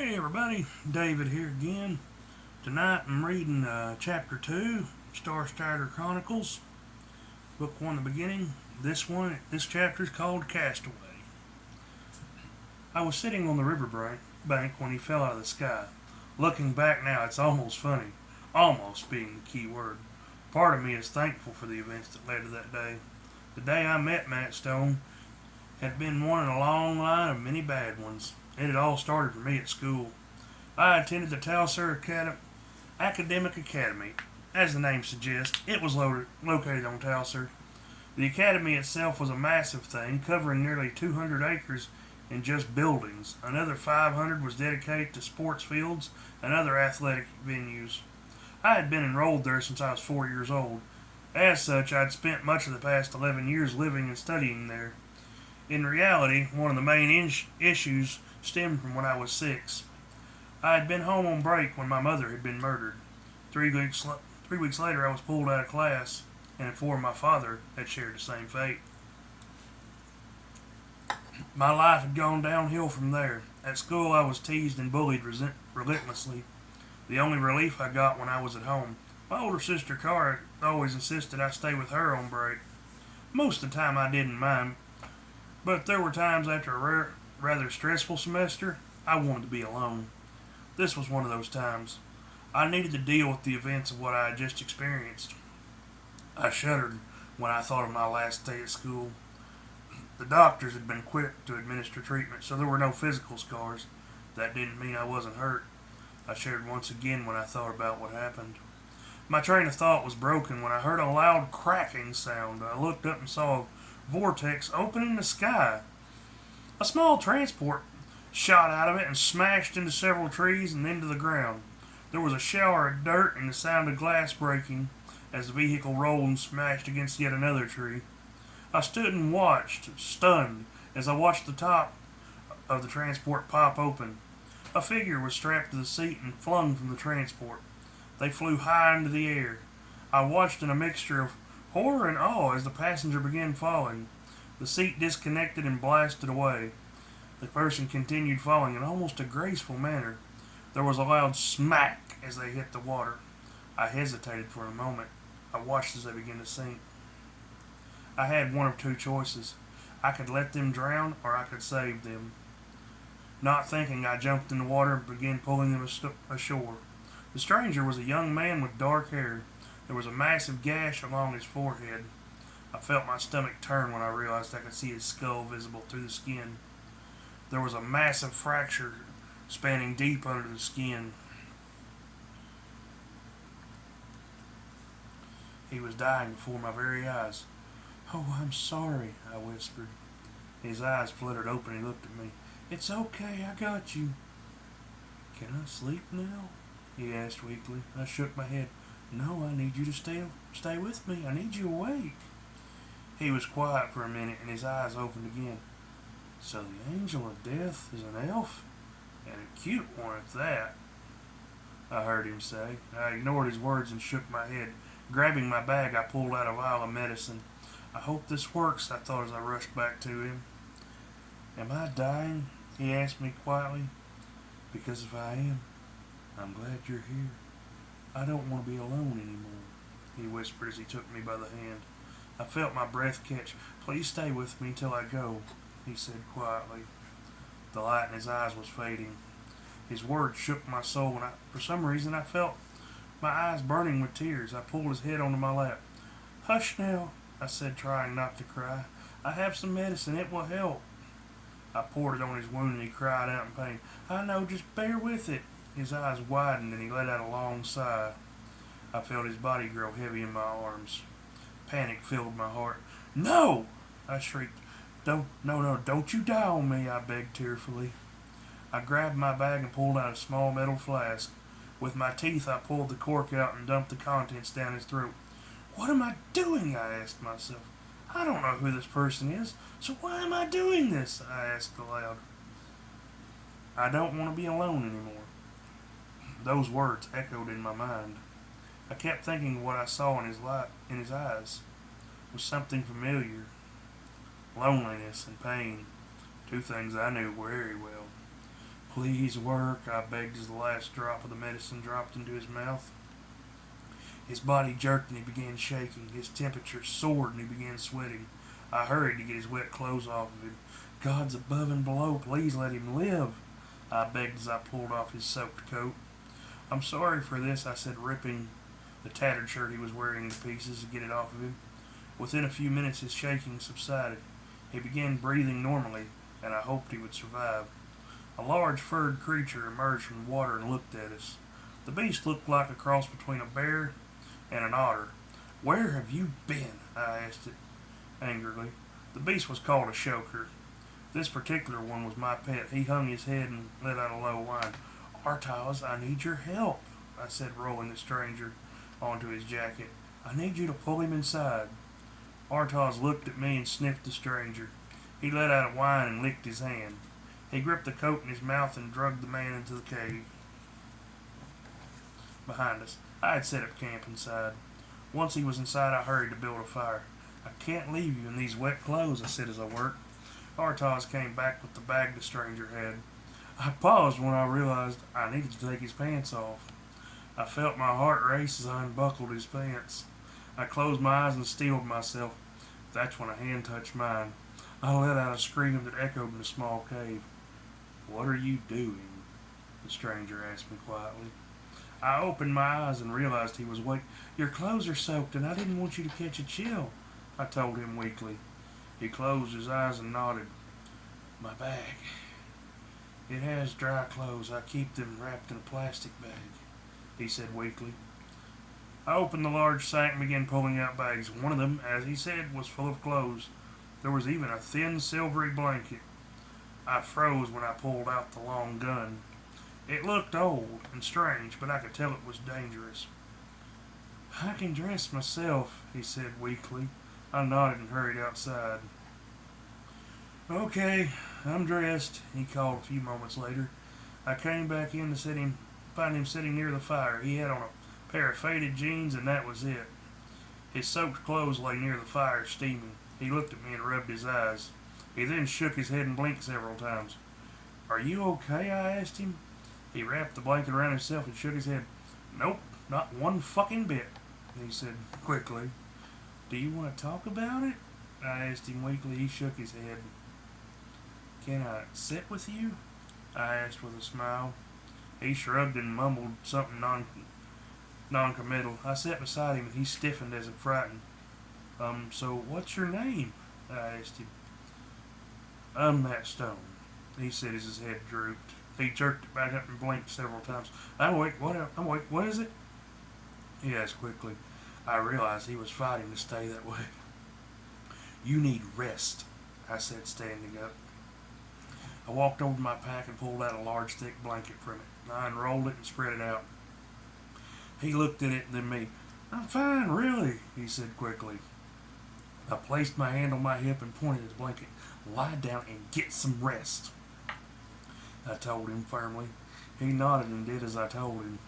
Hey everybody, David here again. Tonight I'm reading Chapter 2, Star Strider Chronicles, Book 1, the beginning. This chapter is called Castaway. I was sitting on the river bank when he fell out of the sky. Looking back now, it's almost funny. Almost being the key word. Part of me is thankful for the events that led to that day. The day I met Matt Stone had been one in a long line of many bad ones. It had all started for me at school. I attended the Towser Academic Academy. As the name suggests, it was located on Towser. The academy itself was a massive thing, covering nearly 200 acres in just buildings. Another 500 was dedicated to sports fields and other athletic venues. I had been enrolled there since I was 4 years old. As such, I'd spent much of the past 11 years living and studying there. In reality, one of the main issues stemmed from when I was 6. I had been home on break when my mother had been murdered. 3 weeks later, I was pulled out of class and informed my father had shared the same fate. My life had gone downhill from there. At school, I was teased and bullied relentlessly. The only relief I got when I was at home. My older sister, Cara, always insisted I stay with her on break. Most of the time, I didn't mind, but there were times after a rather stressful semester, I wanted to be alone. This was one of those times. I needed to deal with the events of what I had just experienced. I shuddered when I thought of my last day at school. The doctors had been quick to administer treatment, so there were no physical scars. That didn't mean I wasn't hurt. I shuddered once again when I thought about what happened. My train of thought was broken when I heard a loud cracking sound. I looked up and saw a vortex open in the sky. A small transport shot out of it and smashed into several trees and into the ground. There was a shower of dirt and the sound of glass breaking as the vehicle rolled and smashed against yet another tree. I stood and watched, stunned, as I watched the top of the transport pop open. A figure was strapped to the seat and flung from the transport. They flew high into the air. I watched in a mixture of horror and awe as the passenger began falling. The seat disconnected and blasted away. The person continued falling in almost a graceful manner. There was a loud smack as they hit the water. I hesitated for a moment. I watched as they began to sink. I had one of two choices. I could let them drown, or I could save them. Not thinking, I jumped in the water and began pulling them ashore. The stranger was a young man with dark hair. There was a massive gash along his forehead. I felt my stomach turn when I realized I could see his skull visible through the skin. There was a massive fracture spanning deep under the skin. He was dying before my very eyes. "Oh, I'm sorry," I whispered. His eyes fluttered open and he looked at me. "It's okay, I got you." "Can I sleep now?" he asked weakly. I shook my head. "No, I need you to stay with me. I need you awake." He was quiet for a minute and his eyes opened again. "So the angel of death is an elf? And a cute one at that," I heard him say. I ignored his words and shook my head. Grabbing my bag, I pulled out a vial of medicine. "I hope this works," I thought as I rushed back to him. "Am I dying?" he asked me quietly. "Because if I am, I'm glad you're here. I don't want to be alone anymore," he whispered as he took me by the hand. I felt my breath catch. "Please stay with me till I go," he said quietly. The light in his eyes was fading. His words shook my soul, and for some reason I felt my eyes burning with tears. I pulled his head onto my lap. "Hush now," I said, trying not to cry. "I have some medicine. It will help." I poured it on his wound and he cried out in pain. "I know, just bear with it." His eyes widened and he let out a long sigh. I felt his body grow heavy in my arms. Panic filled my heart. "No!" I shrieked. Don't you die on me," I begged tearfully. I grabbed my bag and pulled out a small metal flask. With my teeth, I pulled the cork out and dumped the contents down his throat. "What am I doing?" I asked myself. "I don't know who this person is, so why am I doing this?" I asked aloud. "I don't want to be alone anymore." Those words echoed in my mind. I kept thinking of what I saw in his eyes was something familiar. Loneliness and pain, two things I knew very well. Please work, I begged as the last drop of the medicine dropped into his mouth. His body jerked and he began shaking. His temperature soared and he began sweating. I hurried to get his wet clothes off of him. God's above and below, please let him live, I begged as I pulled off his soaked coat. I'm sorry for this, I said, ripping the tattered shirt he was wearing to pieces to get it off of him. Within a few minutes his shaking subsided. He began breathing normally, and I hoped he would survive. A large furred creature emerged from the water and looked at us. The beast looked like a cross between a bear and an otter. Where have you been? I asked it angrily. The beast was called a choker. This particular one was my pet. He hung his head and let out a low whine. Artaz, I need your help, I said, rolling the stranger onto his jacket. I need you to pull him inside. Artaz looked at me and sniffed the stranger. He let out a whine and licked his hand. He gripped the coat in his mouth and dragged the man into the cave behind us. I had set up camp inside. Once he was inside, I hurried to build a fire. I can't leave you in these wet clothes, I said as I worked. Artaz came back with the bag the stranger had. I paused when I realized I needed to take his pants off. I felt my heart race as I unbuckled his pants. I closed my eyes and steeled myself. That's when a hand touched mine. I let out a scream that echoed in the small cave. What are you doing? The stranger asked me quietly. I opened my eyes and realized he was awake. Your clothes are soaked and I didn't want you to catch a chill, I told him weakly. He closed his eyes and nodded. My bag. It has dry clothes. I keep them wrapped in a plastic bag, he said weakly. I opened the large sack and began pulling out bags. One of them, as he said, was full of clothes. There was even a thin, silvery blanket. I froze when I pulled out the long gun. It looked old and strange, but I could tell it was dangerous. I can dress myself, he said weakly. I nodded and hurried outside. Okay, I'm dressed, he called a few moments later. I came back in to find him sitting near the fire. He had on a pair of faded jeans, and that was it. His soaked clothes lay near the fire, steaming. He looked at me and rubbed his eyes. He then shook his head and blinked several times. Are you okay? I asked him. He wrapped the blanket around himself and shook his head. Nope, not one fucking bit, he said quickly. Do you want to talk about it? I asked him weakly. He shook his head. Can I sit with you? I asked with a smile. He shrugged and mumbled something non-committal. I sat beside him and he stiffened as if frightened. So what's your name? I asked him. I'm Matt Stone, he said as his head drooped. He jerked it back up and blinked several times. I'm awake. What is it? He asked quickly. I realized he was fighting to stay that way. You need rest, I said, standing up. I walked over to my pack and pulled out a large, thick blanket from it. I unrolled it and spread it out. He looked at it and then me. I'm fine, really, he said quickly. I placed my hand on my hip and pointed at the blanket. Lie down and get some rest, I told him firmly. He nodded and did as I told him.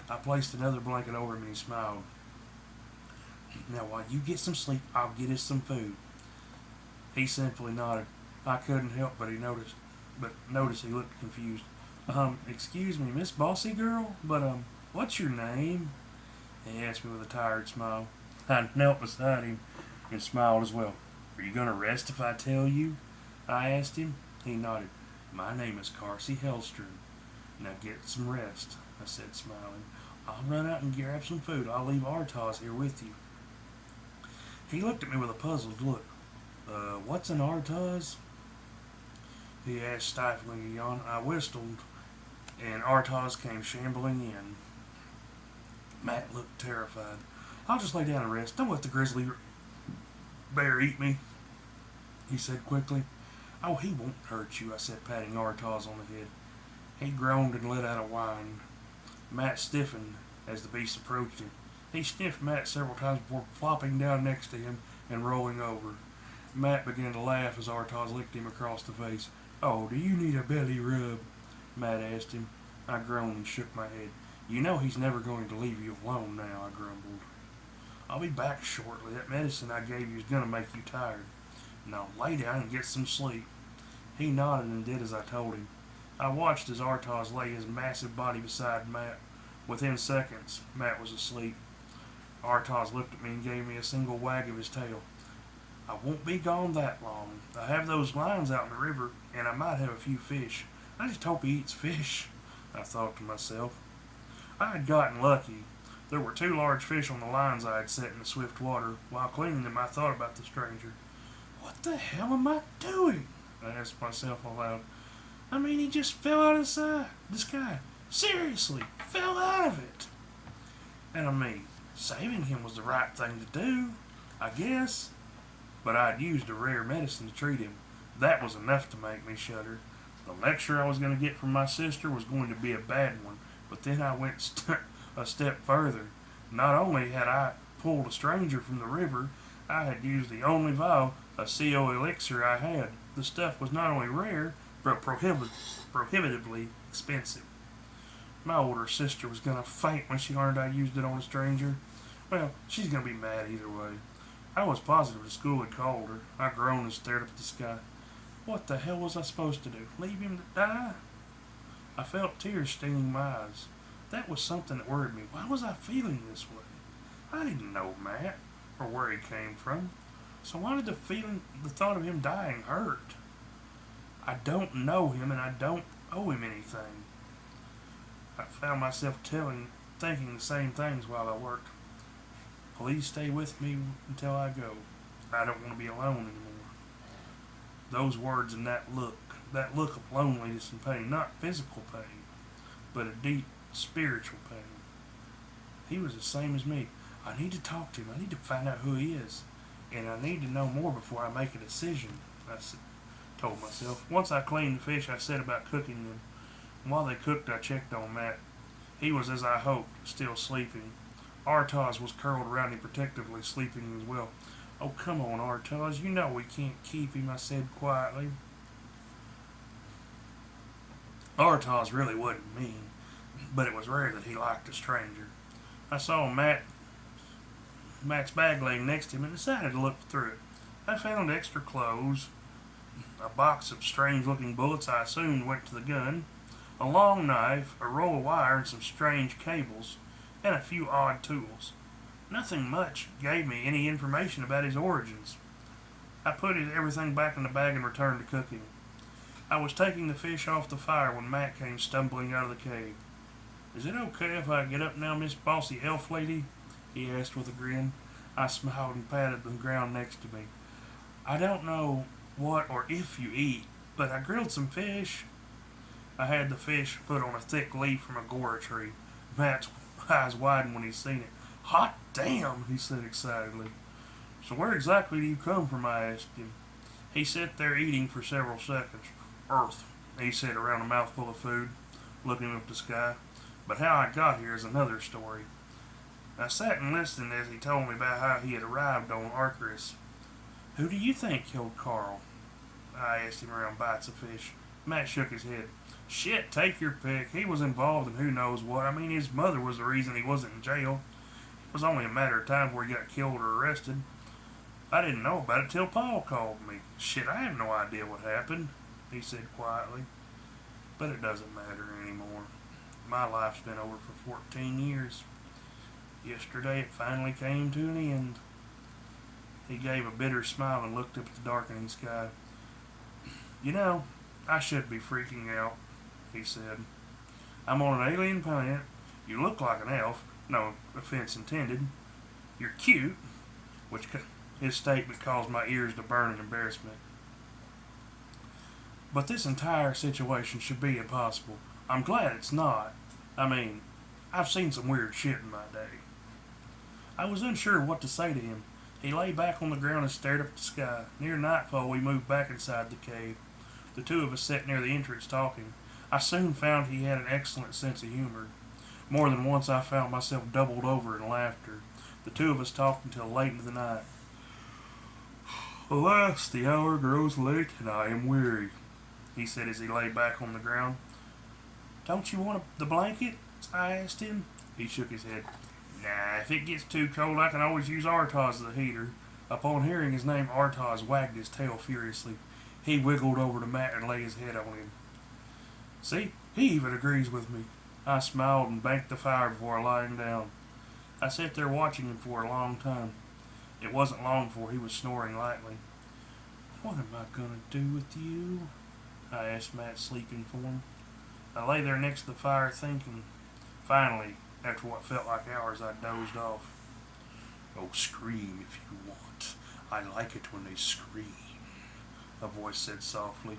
I placed another blanket over him and he smiled. Now while you get some sleep, I'll get us some food. He simply nodded. I couldn't help but notice he looked confused. Excuse me, Miss Bossy Girl, but what's your name? He asked me with a tired smile. I knelt beside him and smiled as well. Are you gonna rest if I tell you? I asked him. He nodded. My name is Karsay Hellstrom. Now get some rest, I said, smiling. I'll run out and grab some food. I'll leave Artaz here with you. He looked at me with a puzzled look. What's an Artaz? He asked, stifling a yawn. I whistled, and Artaz came shambling in. Matt looked terrified. I'll just lay down and rest. Don't let the grizzly bear eat me, he said quickly. Oh, he won't hurt you, I said, patting Artaz on the head. He groaned and let out a whine. Matt stiffened as the beast approached him. He sniffed Matt several times before flopping down next to him and rolling over. Matt began to laugh as Artaz licked him across the face. Oh, do you need a belly rub? Matt asked him. I groaned and shook my head. You know he's never going to leave you alone now, I grumbled. I'll be back shortly. That medicine I gave you is going to make you tired. Now lay down and get some sleep. He nodded and did as I told him. I watched as Artaz lay his massive body beside Matt. Within seconds, Matt was asleep. Artaz looked at me and gave me a single wag of his tail. I won't be gone that long. I have those lines out in the river, and I might have a few fish. I just hope he eats fish, I thought to myself. I had gotten lucky. There were 2 large fish on the lines I had set in the swift water. While cleaning them, I thought about the stranger. What the hell am I doing? I asked myself aloud. I mean, he just fell out of the sky. Seriously, fell out of it. And I mean, saving him was the right thing to do, I guess. But I had used a rare medicine to treat him. That was enough to make me shudder. The lecture I was going to get from my sister was going to be a bad one, but then I went a step further. Not only had I pulled a stranger from the river, I had used the only vial of CO elixir I had. The stuff was not only rare, but prohibitively expensive. My older sister was going to faint when she learned I used it on a stranger. Well, she's going to be mad either way. I was positive the school had called her. I groaned and stared up at the sky. What the hell was I supposed to do? Leave him to die? I felt tears staining my eyes. That was something that worried me. Why was I feeling this way? I didn't know Matt, or where he came from. So why did the thought of him dying hurt? I don't know him, and I don't owe him anything. I found myself thinking the same things while I worked. Please stay with me until I go. I don't want to be alone anymore. Those words and that look of loneliness and pain, not physical pain, but a deep spiritual pain. He was the same as me. I need to talk to him. I need to find out who he is. And I need to know more before I make a decision, I told myself. Once I cleaned the fish, I set about cooking them. And while they cooked, I checked on Matt. He was, as I hoped, still sleeping. Artaz was curled around him protectively, sleeping as well. Oh, come on, Artaz. You know we can't keep him, I said quietly. Artaz really wasn't mean, but it was rare that he liked a stranger. I saw Matt's bag laying next to him and decided to look through it. I found extra clothes, a box of strange-looking bullets I assumed went to the gun, a long knife, a roll of wire, and some strange cables, and a few odd tools. Nothing much gave me any information about his origins. I put everything back in the bag and returned to cooking. I was taking the fish off the fire when Matt came stumbling out of the cave. Is it okay if I get up now, Miss Bossy Elf Lady? He asked with a grin. I smiled and patted the ground next to me. I don't know what or if you eat, but I grilled some fish. I had the fish put on a thick leaf from a gora tree. Matt's eyes widened when he seen it. Hot damn, he said excitedly. So where exactly do you come from, I asked him. He sat there eating for several seconds. Earth, he said around a mouthful of food, looking up the sky. But how I got here is another story. I sat and listened as he told me about how he had arrived on Arcturus. Who do you think killed Carl? I asked him around bites of fish. Matt shook his head. Shit, take your pick. He was involved in who knows what. I mean, his mother was the reason he wasn't in jail. It was only a matter of time before he got killed or arrested. I didn't know about it till Paul called me. Shit, I have no idea what happened, he said quietly. But it doesn't matter anymore. My life's been over for 14 years. Yesterday it finally came to an end. He gave a bitter smile and looked up at the darkening sky. You know, I should be freaking out, he said. I'm on an alien planet. You look like an elf. No offense intended. You're cute, which his statement caused my ears to burn in embarrassment. But this entire situation should be impossible. I'm glad it's not. I mean, I've seen some weird shit in my day. I was unsure what to say to him. He lay back on the ground and stared up at the sky. Near nightfall, we moved back inside the cave. The two of us sat near the entrance talking. I soon found he had an excellent sense of humor. More than once I found myself doubled over in laughter. The two of us talked until late into the night. Alas, the hour grows late, and I am weary, he said as he lay back on the ground. Don't you want the blanket? I asked him. He shook his head. Nah, if it gets too cold, I can always use Artaz as a heater. Upon hearing his name, Artaz wagged his tail furiously. He wiggled over to Matt and laid his head on him. See, he even agrees with me. I smiled and banked the fire before lying down. I sat there watching him for a long time. It wasn't long before he was snoring lightly. What am I going to do with you? I asked Matt, sleeping for him. I lay there next to the fire thinking. Finally, after what felt like hours, I dozed off. Oh, scream if you want. I like it when they scream, a voice said softly.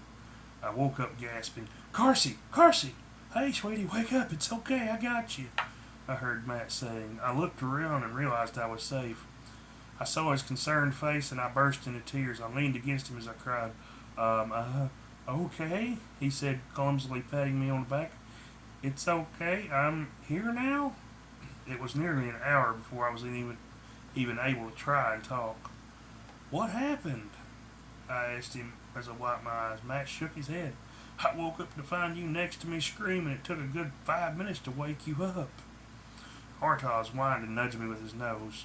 I woke up gasping. Karsay! Karsay! Hey, sweetie, wake up. It's okay. I got you, I heard Matt saying. I looked around and realized I was safe. I saw his concerned face and I burst into tears. I leaned against him as I cried. Okay, he said, clumsily patting me on the back. It's okay. I'm here now? It was nearly an hour before I was even able to try and talk. What happened? I asked him as I wiped my eyes. Matt shook his head. I woke up to find you next to me screaming. It took a good 5 minutes to wake you up. Hartaz whined and nudged me with his nose.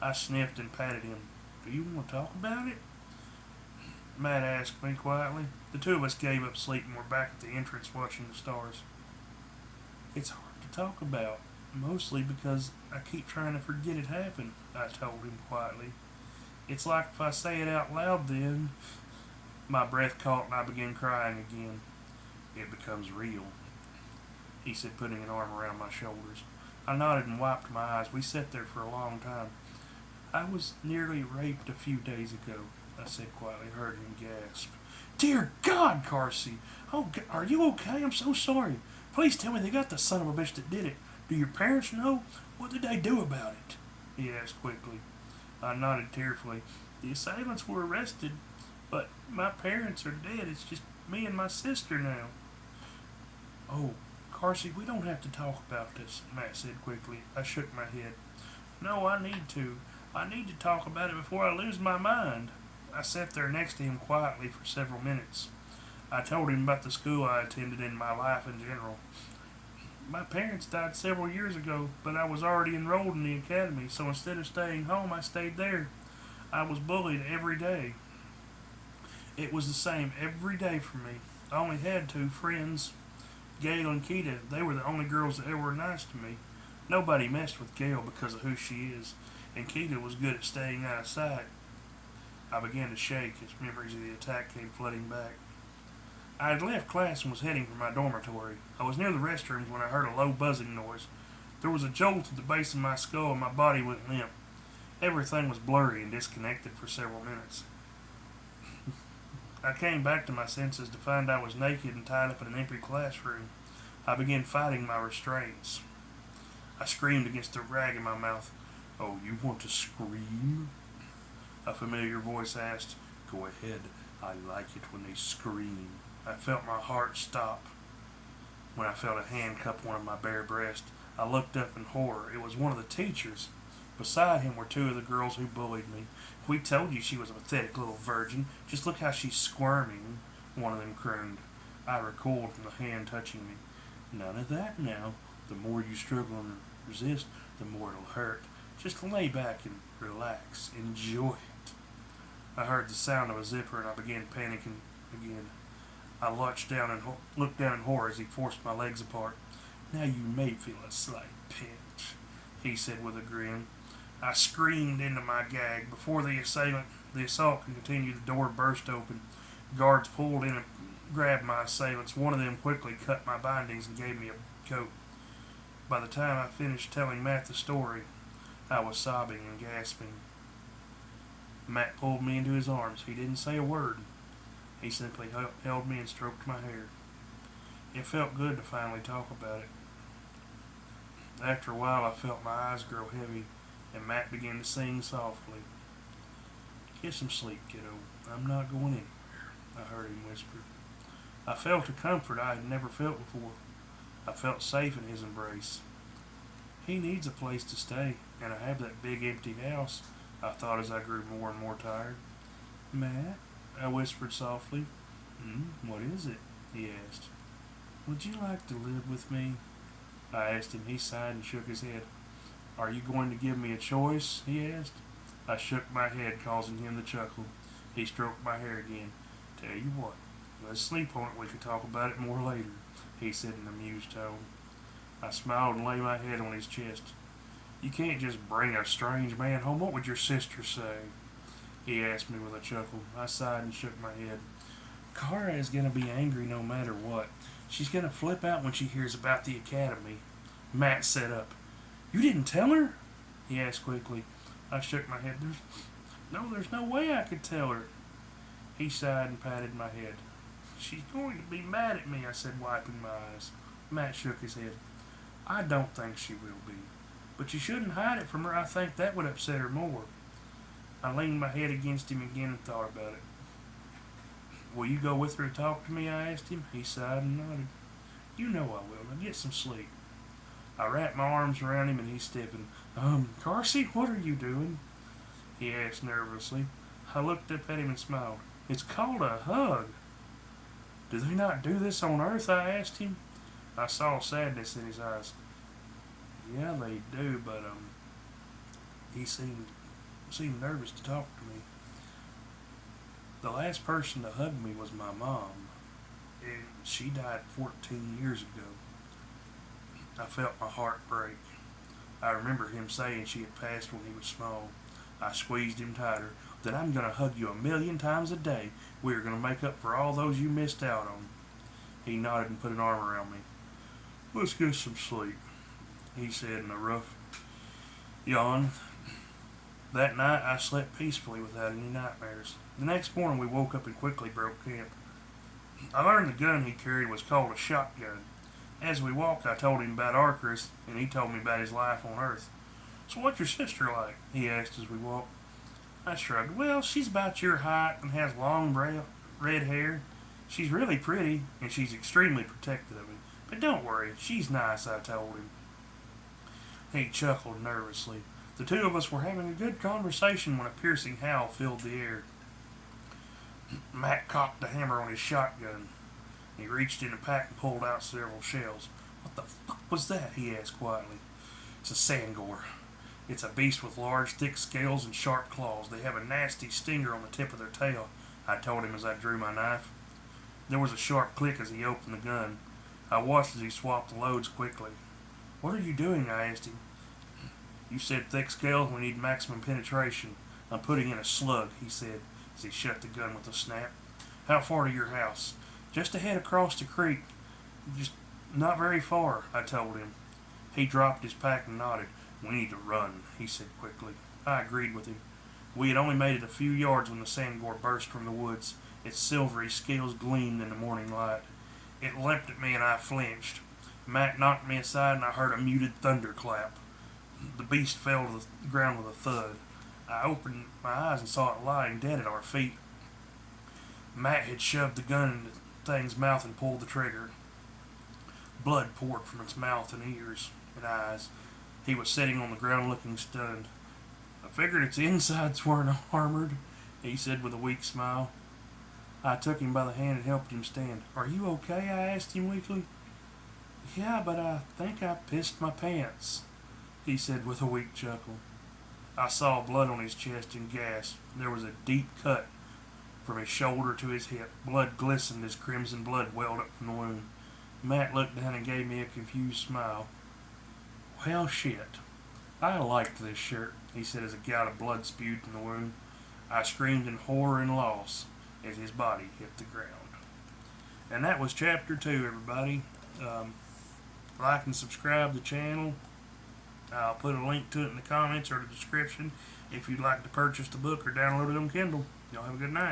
I sniffed and patted him. Do you want to talk about it? Matt asked me quietly. The two of us gave up sleep and were back at the entrance watching the stars. It's hard to talk about, mostly because I keep trying to forget it happened, I told him quietly. It's like if I say it out loud then. My breath caught and I began crying again. It becomes real, he said, putting an arm around my shoulders. I nodded and wiped my eyes. We sat there for a long time. I was nearly raped a few days ago, I said quietly, heard him gasp. Dear God, Karsay! Oh, are you okay? I'm so sorry. Please tell me they got the son of a bitch that did it. Do your parents know? What did they do about it? He asked quickly. I nodded tearfully. The assailants were arrested, but my parents are dead. It's just me and my sister now. Oh, Karsay, we don't have to talk about this, Matt said quickly. I shook my head. No, I need to. I need to talk about it before I lose my mind. I sat there next to him quietly for several minutes. I told him about the school I attended and my life in general. My parents died several years ago, but I was already enrolled in the academy, so instead of staying home, I stayed there. I was bullied every day. It was the same every day for me. I only had two friends, Gail and Keita. They were the only girls that ever were nice to me. Nobody messed with Gail because of who she is, and Keita was good at staying out of sight. I began to shake as memories of the attack came flooding back. I had left class and was heading for my dormitory. I was near the restrooms when I heard a low buzzing noise. There was a jolt at the base of my skull and my body went limp. Everything was blurry and disconnected for several minutes. I came back to my senses to find I was naked and tied up in an empty classroom. I began fighting my restraints. I screamed against the rag in my mouth. Oh, you want to scream? A familiar voice asked. Go ahead. I like it when they scream. I felt my heart stop when I felt a hand cup one of my bare breast. I looked up in horror. It was one of the teachers. Beside him were two of the girls who bullied me. We told you she was a pathetic little virgin. Just look how she's squirming, one of them crooned. I recoiled from the hand touching me. None of that now. The more you struggle and resist, the more it'll hurt. Just lay back and relax. Enjoy it. I heard the sound of a zipper and I began panicking again. I looked down in horror as he forced my legs apart. Now you may feel a slight pinch, he said with a grin. I screamed into my gag. Before the assault could continue, the door burst open. Guards pulled in and grabbed my assailants. One of them quickly cut my bindings and gave me a coat. By the time I finished telling Matt the story, I was sobbing and gasping. Matt pulled me into his arms. He didn't say a word. He simply held me and stroked my hair. It felt good to finally talk about it. After a while, I felt my eyes grow heavy, and Matt began to sing softly. Get some sleep, kiddo. I'm not going anywhere, I heard him whisper. I felt a comfort I had never felt before. I felt safe in his embrace. He needs a place to stay, and I have that big empty house, I thought as I grew more and more tired. Matt, I whispered softly. What is it? He asked. Would you like to live with me? I asked him. He sighed and shook his head. Are you going to give me a choice? He asked. I shook my head, causing him to chuckle. He stroked my hair again. Tell you what, let's sleep on it. We could talk about it more later. he said in an amused tone. I smiled and laid my head on his chest. You can't just bring a strange man home. What would your sister say? He asked me with a chuckle. I sighed and shook my head. Kara is going to be angry no matter what. She's going to flip out when she hears about the academy. Matt sat up. You didn't tell her? He asked quickly. I shook my head. There's no way I could tell her. He sighed and patted my head. She's going to be mad at me, I said, wiping my eyes. Matt shook his head. I don't think she will be. But you shouldn't hide it from her. I think that would upset her more. I leaned my head against him again and thought about it. Will you go with her to talk to me? I asked him. He sighed and nodded. You know I will. Now get some sleep. I wrapped my arms around him and he stiffened. Karsay, what are you doing? He asked nervously. I looked up at him and smiled. It's called a hug. Do they not do this on Earth? I asked him. I saw sadness in his eyes. Yeah, they do, but he seemed nervous to talk to me. The last person to hug me was my mom, and she died 14 years ago. I felt my heart break. I remember him saying she had passed when he was small. I squeezed him tighter. That I'm going to hug you 1,000,000 times a day. We are going to make up for all those you missed out on. He nodded and put an arm around me. Let's get some sleep, he said in a rough yawn. That night I slept peacefully without any nightmares. The next morning we woke up and quickly broke camp. I learned the gun he carried was called a shotgun. As we walked, I told him about Arcturus, and he told me about his life on Earth. So what's your sister like? He asked as we walked. I shrugged. Well, she's about your height and has long red hair. She's really pretty, and she's extremely protective of me. But don't worry, she's nice, I told him. He chuckled nervously. The two of us were having a good conversation when a piercing howl filled the air. Matt cocked the hammer on his shotgun. He reached in the pack and pulled out several shells. What the fuck was that? He asked quietly. It's a sangor. It's a beast with large, thick scales and sharp claws. They have a nasty stinger on the tip of their tail, I told him as I drew my knife. There was a sharp click as he opened the gun. I watched as he swapped the loads quickly. What are you doing? I asked him. You said thick scales, we need maximum penetration. I'm putting in a slug, he said, as he shut the gun with a snap. How far to your house? Just ahead across the creek. Just not very far, I told him. He dropped his pack and nodded. We need to run, he said quickly. I agreed with him. We had only made it a few yards when the sangor burst from the woods. Its silvery scales gleamed in the morning light. It leapt at me and I flinched. Matt knocked me aside and I heard a muted thunderclap. The beast fell to the ground with a thud. I opened my eyes and saw it lying dead at our feet. Matt had shoved the gun into the thing's mouth and pulled the trigger. Blood poured from its mouth and ears and eyes. He was sitting on the ground looking stunned. I figured its insides weren't armored, he said with a weak smile. I took him by the hand and helped him stand. Are you okay? I asked him weakly. Yeah, but I think I pissed my pants, he said with a weak chuckle. I saw blood on his chest and gasped. There was a deep cut from his shoulder to his hip. Blood glistened as crimson blood welled up from the wound. Matt looked down and gave me a confused smile. Well, shit. I liked this shirt, he said as a gout of blood spewed from the wound. I screamed in horror and loss as his body hit the ground. And that was chapter 2, everybody. Like and subscribe to the channel. I'll put a link to it in the comments or the description if you'd like to purchase the book or download it on Kindle. Y'all have a good night.